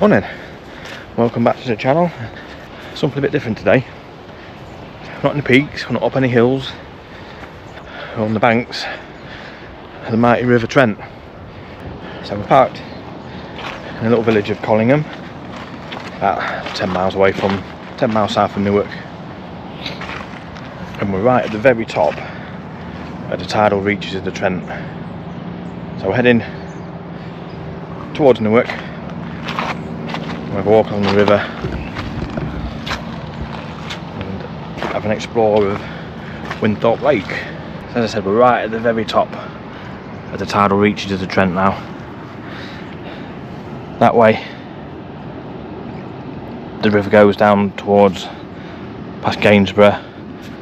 Morning, welcome back to the channel. Something a bit different today. Not in the peaks, we're not up any hills. We're on the banks of the mighty River Trent. So we're parked in a little village of Collingham, about 10 miles south of Newark. And we're right at the very top of the tidal reaches of the Trent. So we're heading towards Newark. We'll have a walk along the river and have an explore of Winthorpe Lake. So as I said, we're right at the very top of the tidal reaches of the Trent now. That way the river goes down towards past Gainsborough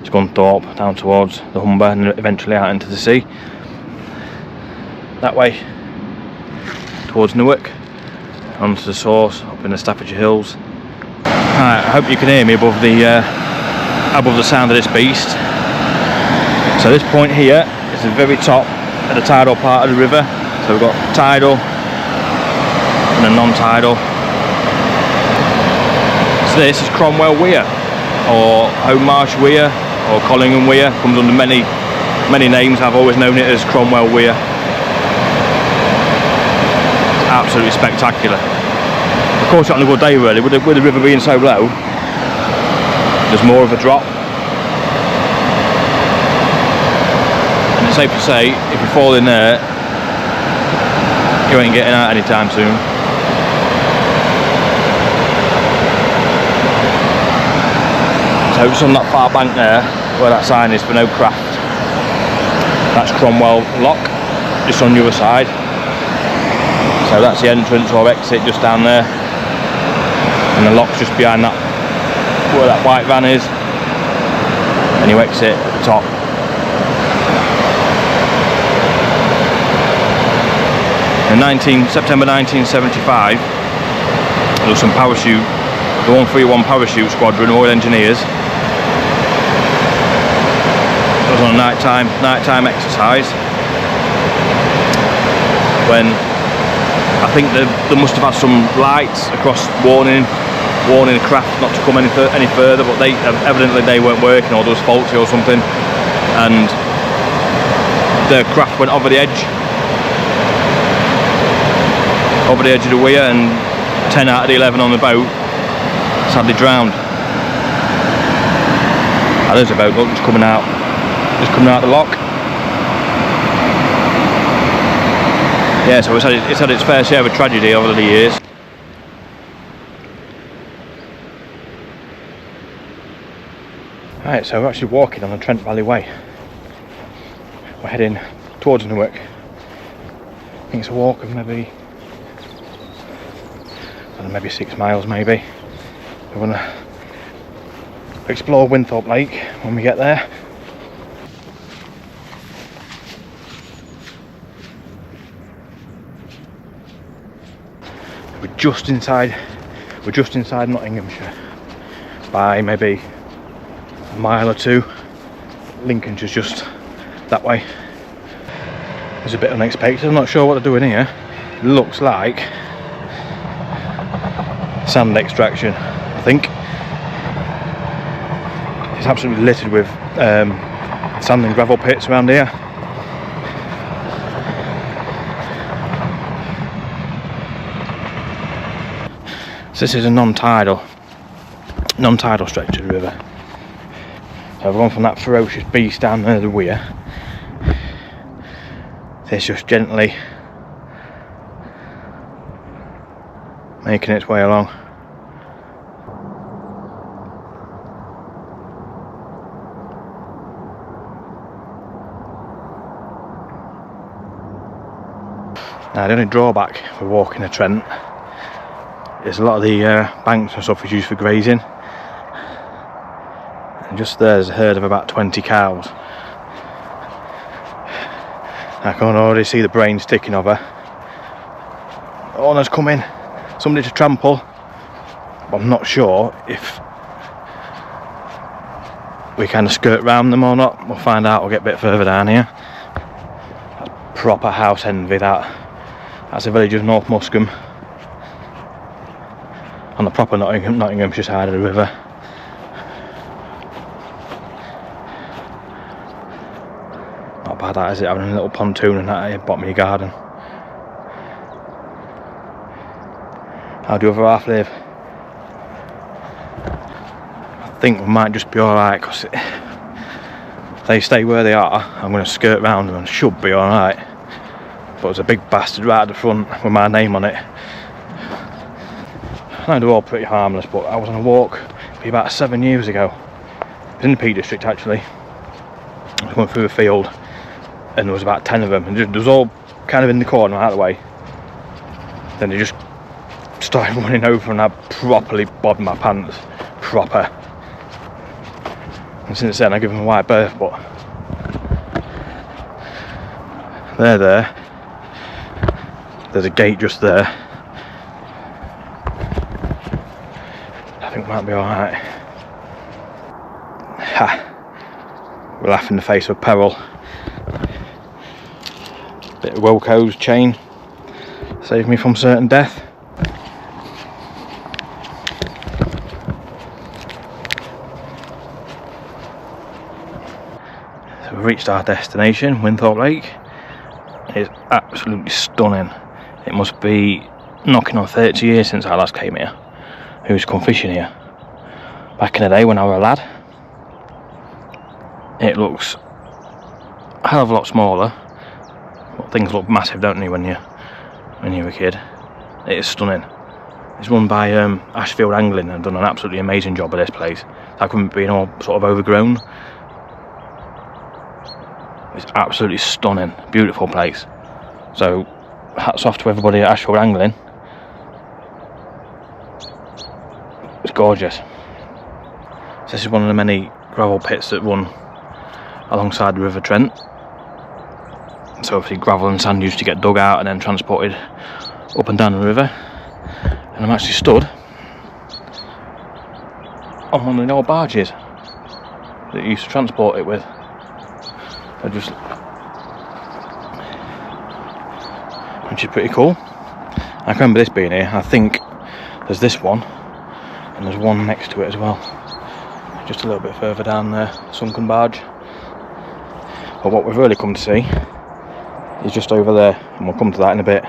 to Winthorpe, down towards the Humber and eventually out into the sea. That way towards Newark, onto the source up in the Staffordshire Hills. Right, I hope you can hear me above the sound of this beast. So this point here is the very top of the tidal part of the river. So we've got tidal and a non-tidal. So this is Cromwell Weir, or Home Marsh Weir, or Collingham Weir. Comes under many names. I've always known it as Cromwell Weir. It's absolutely spectacular. Of course, on a good day really, with the river being so low, there's more of a drop. And it's safe to say, if you fall in there, you ain't getting out anytime soon. So it's on that far bank there, where that sign is for no craft. That's Cromwell Lock, just on the other side. So that's the entrance or exit just down there. And the lock's just behind that, where that white van is. And you exit at the top. In September 1975, there was some parachute, the 131 parachute squadron, Royal Engineers. It was on a nighttime exercise when I think they must have had some lights across warning the craft not to come any further, but evidently they weren't working, or there was faulty or something, and the craft went over the edge of the weir, and 10 out of the 11 on the boat sadly drowned. Now there's a boat, look, just coming out the lock. Yeah, so it's had its fair share of tragedy over the years. Right, so we're actually walking on the Trent Valley Way. We're heading towards Newark. I think it's a walk of maybe 6 miles maybe. We're going to explore Winthorpe Lake when we get there. We're just inside Nottinghamshire by maybe a mile or two. Lincolnshire's just that way. It's a bit unexpected, I'm not sure what they're doing here. It looks like sand extraction, I think. It's absolutely littered with sand and gravel pits around here. So this is a non-tidal stretch of the river. So I've gone from that ferocious beast down there, the weir. It's just gently making its way along. Now the only drawback for walking the Trent is a lot of the banks and stuff is used for grazing, and just there's a herd of about 20 cows. I can already see the brain sticking of her. Owner's coming, somebody to trample, but I'm not sure if we kind of skirt round them or not. We'll find out, we'll get a bit further down here. That's proper house envy, that. That's the village of North Muscombe. on the proper Nottinghamshire side of the river. Not bad that, is it, having a little pontoon and that at the bottom of your garden. How do the other half live? I think we might just be alright, because if they stay where they are, I'm going to skirt round them and should be alright. But there's a big bastard right at the front with my name on it. I know they're all pretty harmless, but I was on a walk maybe about 7 years ago. It was in the Peak District actually. I was going through a field and there was about 10 of them, and they was all kind of in the corner out of the way. Then they just started running over and I properly bobbed my pants. Proper. And since then I give them a wide berth, but they're there. There's a gate just there. I think we might be alright. Ha! We're laughing in the face of peril. Bit of Wilco's chain saved me from certain death. So we've reached our destination, Winthorpe Lake. It's absolutely stunning. It must be knocking on 30 years since I last came here. Who's come fishing here? Back in the day when I was a lad. It looks a hell of a lot smaller. But things look massive, don't they, when you're a kid? It is stunning. It's run by Ashfield Angling and done an absolutely amazing job of this place. That couldn't be all sort of overgrown. It's absolutely stunning, beautiful place. So hats off to everybody at Ashfield Angling. It's gorgeous. So this is one of the many gravel pits that run alongside the River Trent. So obviously gravel and sand used to get dug out and then transported up and down the river. And I'm actually stood on one of the old barges that you used to transport it with. Which is pretty cool. I can remember this being here. I think there's this one and there's one next to it as well, just a little bit further down there, sunken barge. But what we've really come to see is just over there, and we'll come to that in a bit.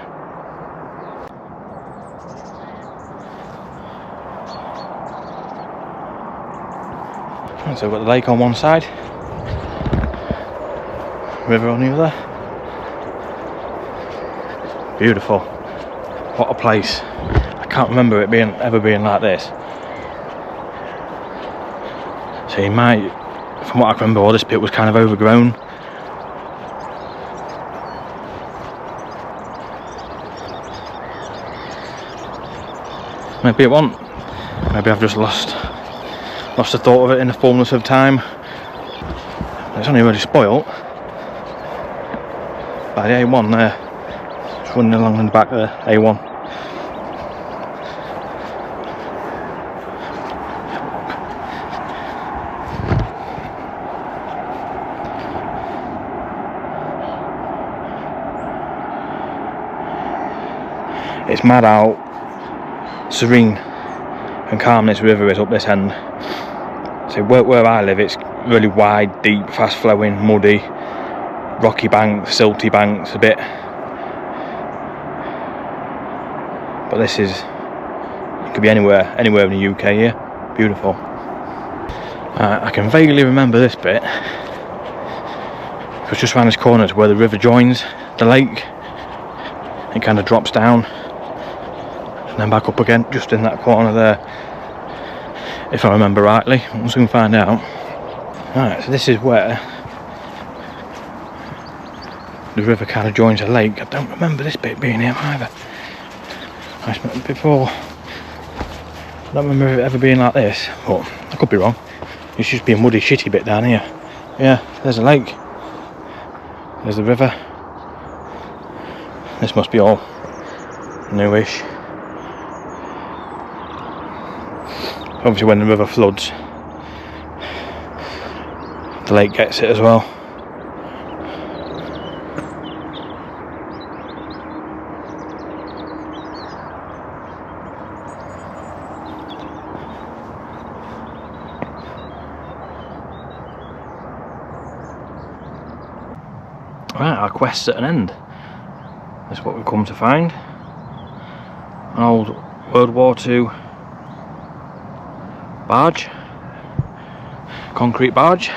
So we've got the lake on one side, river on the other. Beautiful. What a place. I can't remember it ever being like this. So you might, from what I can remember, all this pit was kind of overgrown. Maybe it won't. Maybe I've just lost the thought of it in the fullness of time. It's only really spoilt by the A1 there. Just running along in the back there, A1. It's mad how serene and calm this river is up this end. So where I live, it's really wide, deep, fast flowing, muddy, rocky banks, silty banks a bit. But this is, it could be anywhere in the UK here. Beautiful. I can vaguely remember this bit. It was just around this corner to where the river joins the lake. It kind of drops down and then back up again, just in that corner there, if I remember rightly. We'll soon find out. Right, so this is where the river kind of joins the lake. I don't remember this bit being here either. I spent it before. I don't remember it ever being like this, but I could be wrong. It's just be a muddy, shitty bit down here. Yeah, there's a lake. There's the river. This must be all newish. Obviously when the river floods, the lake gets it as well. Right, our quest's at an end. That's what we've come to find. An old World War II barge. Concrete barge.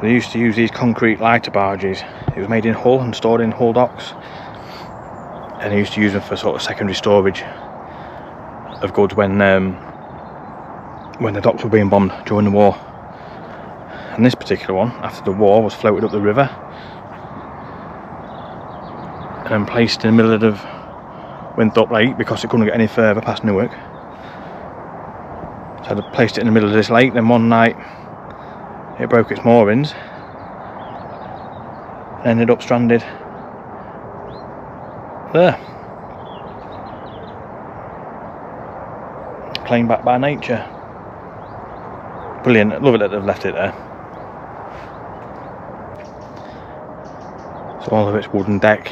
They used to use these concrete lighter barges. It was made in Hull and stored in Hull docks. And they used to use them for sort of secondary storage of goods when the docks were being bombed during the war. And this particular one, after the war, was floated up the river and then placed in the middle of Winthorpe Lake because it couldn't get any further past Newark. So they placed it in the middle of this lake. Then one night it broke its moorings and ended up stranded there. Claimed back by nature. Brilliant. Love it that they've left it there. So all of its wooden deck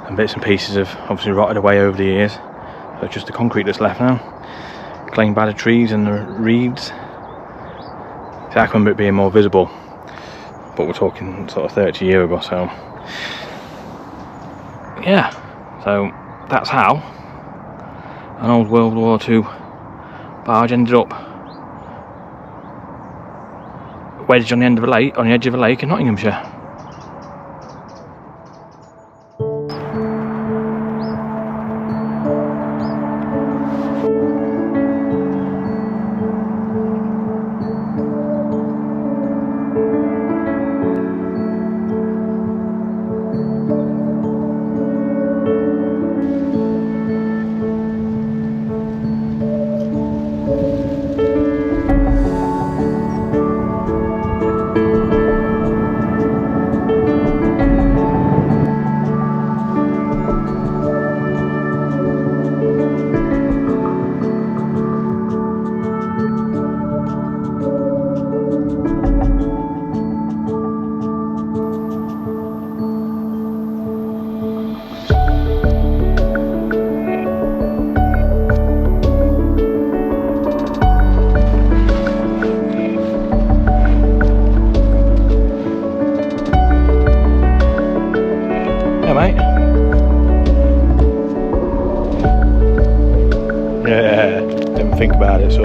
and bits and pieces have obviously rotted away over the years. So it's just the concrete that's left now. Claimed by the trees and the reeds. See, I can remember it being more visible, but we're talking sort of 30 years ago, so yeah. So that's how an old World War II barge ended up wedged on the end of a lake, on the edge of a lake in Nottinghamshire. Yeah, didn't think about it, so.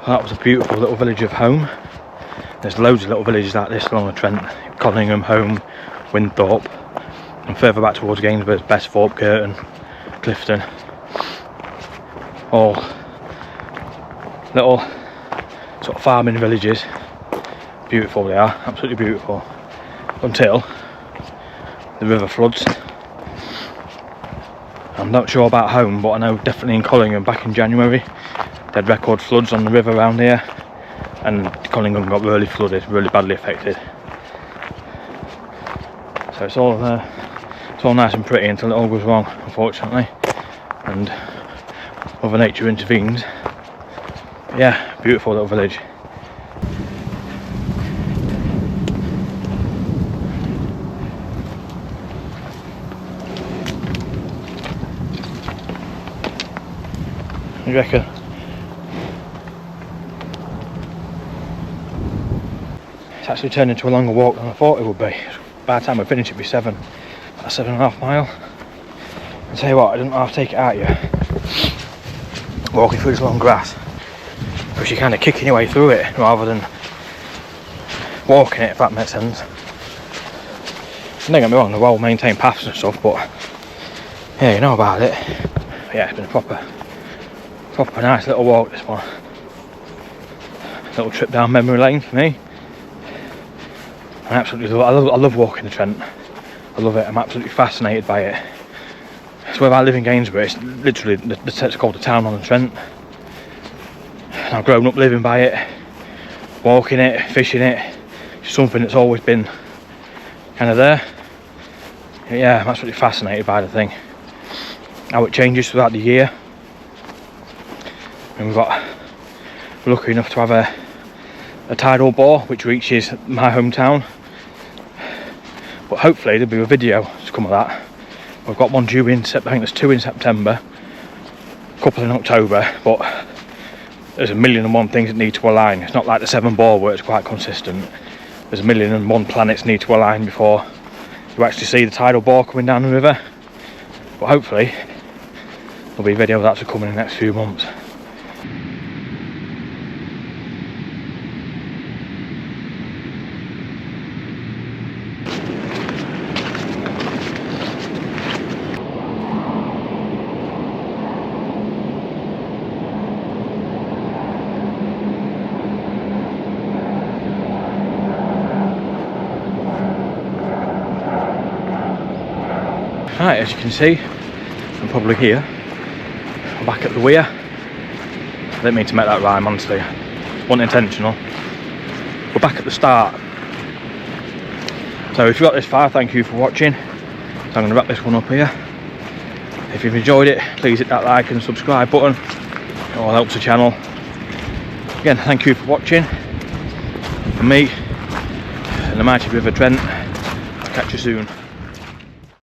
That was a beautiful little village of Home. There's loads of little villages like this along the Trent. Collingham, Home, Winthorpe, and further back towards Gainsborough, Besthorpe, Curtin, Clifton. All little sort of farming villages. Beautiful they are, absolutely beautiful. Until the river floods. I'm not sure about Home, but I know definitely in Collingham back in January they had record floods on the river around here, and Collingham got really flooded, really badly affected. So it's all nice and pretty until it all goes wrong, unfortunately, and Mother Nature intervenes. But yeah, beautiful little village. What do you reckon? It's actually turned into a longer walk than I thought it would be. By the time we finish it'll be about 7.5 miles. I'll tell you what, I didn't have to take it out here. Walking through this long grass, because you're kind of kicking your way through it rather than walking it, if that makes sense. Don't get me wrong, they're well maintained paths and stuff, but yeah, you know about it. But yeah, it's been a proper nice little walk, this one. Little trip down memory lane for me. I absolutely love it. I love walking the Trent. I love it. I'm absolutely fascinated by it. It's where I live in Gainsborough. It's literally it's called the town on the Trent. And I've grown up living by it, walking it, fishing it. It's something that's always been kind of there. Yeah, I'm absolutely fascinated by the thing. How it changes throughout the year. And we're lucky enough to have a a tidal bore which reaches my hometown, but hopefully there'll be a video to come of that. We've got one due in, I think there's 2 in September, a couple in October, but there's 1,000,001 things that need to align. It's not like the 7 bore where it's quite consistent. There's 1,000,001 planets need to align before you actually see the tidal bore coming down the river. But hopefully there'll be a video of that to come in the next few months. Right, as you can see, I'm probably here. I'm back at the weir. I didn't mean to make that rhyme, honestly. Wasn't intentional. We're back at the start. So if you got this far, thank you for watching. So I'm going to wrap this one up here. If you've enjoyed it, please hit that like and subscribe button. It all helps the channel. Again, thank you for watching. From me and the mighty River Trent. I'll catch you soon.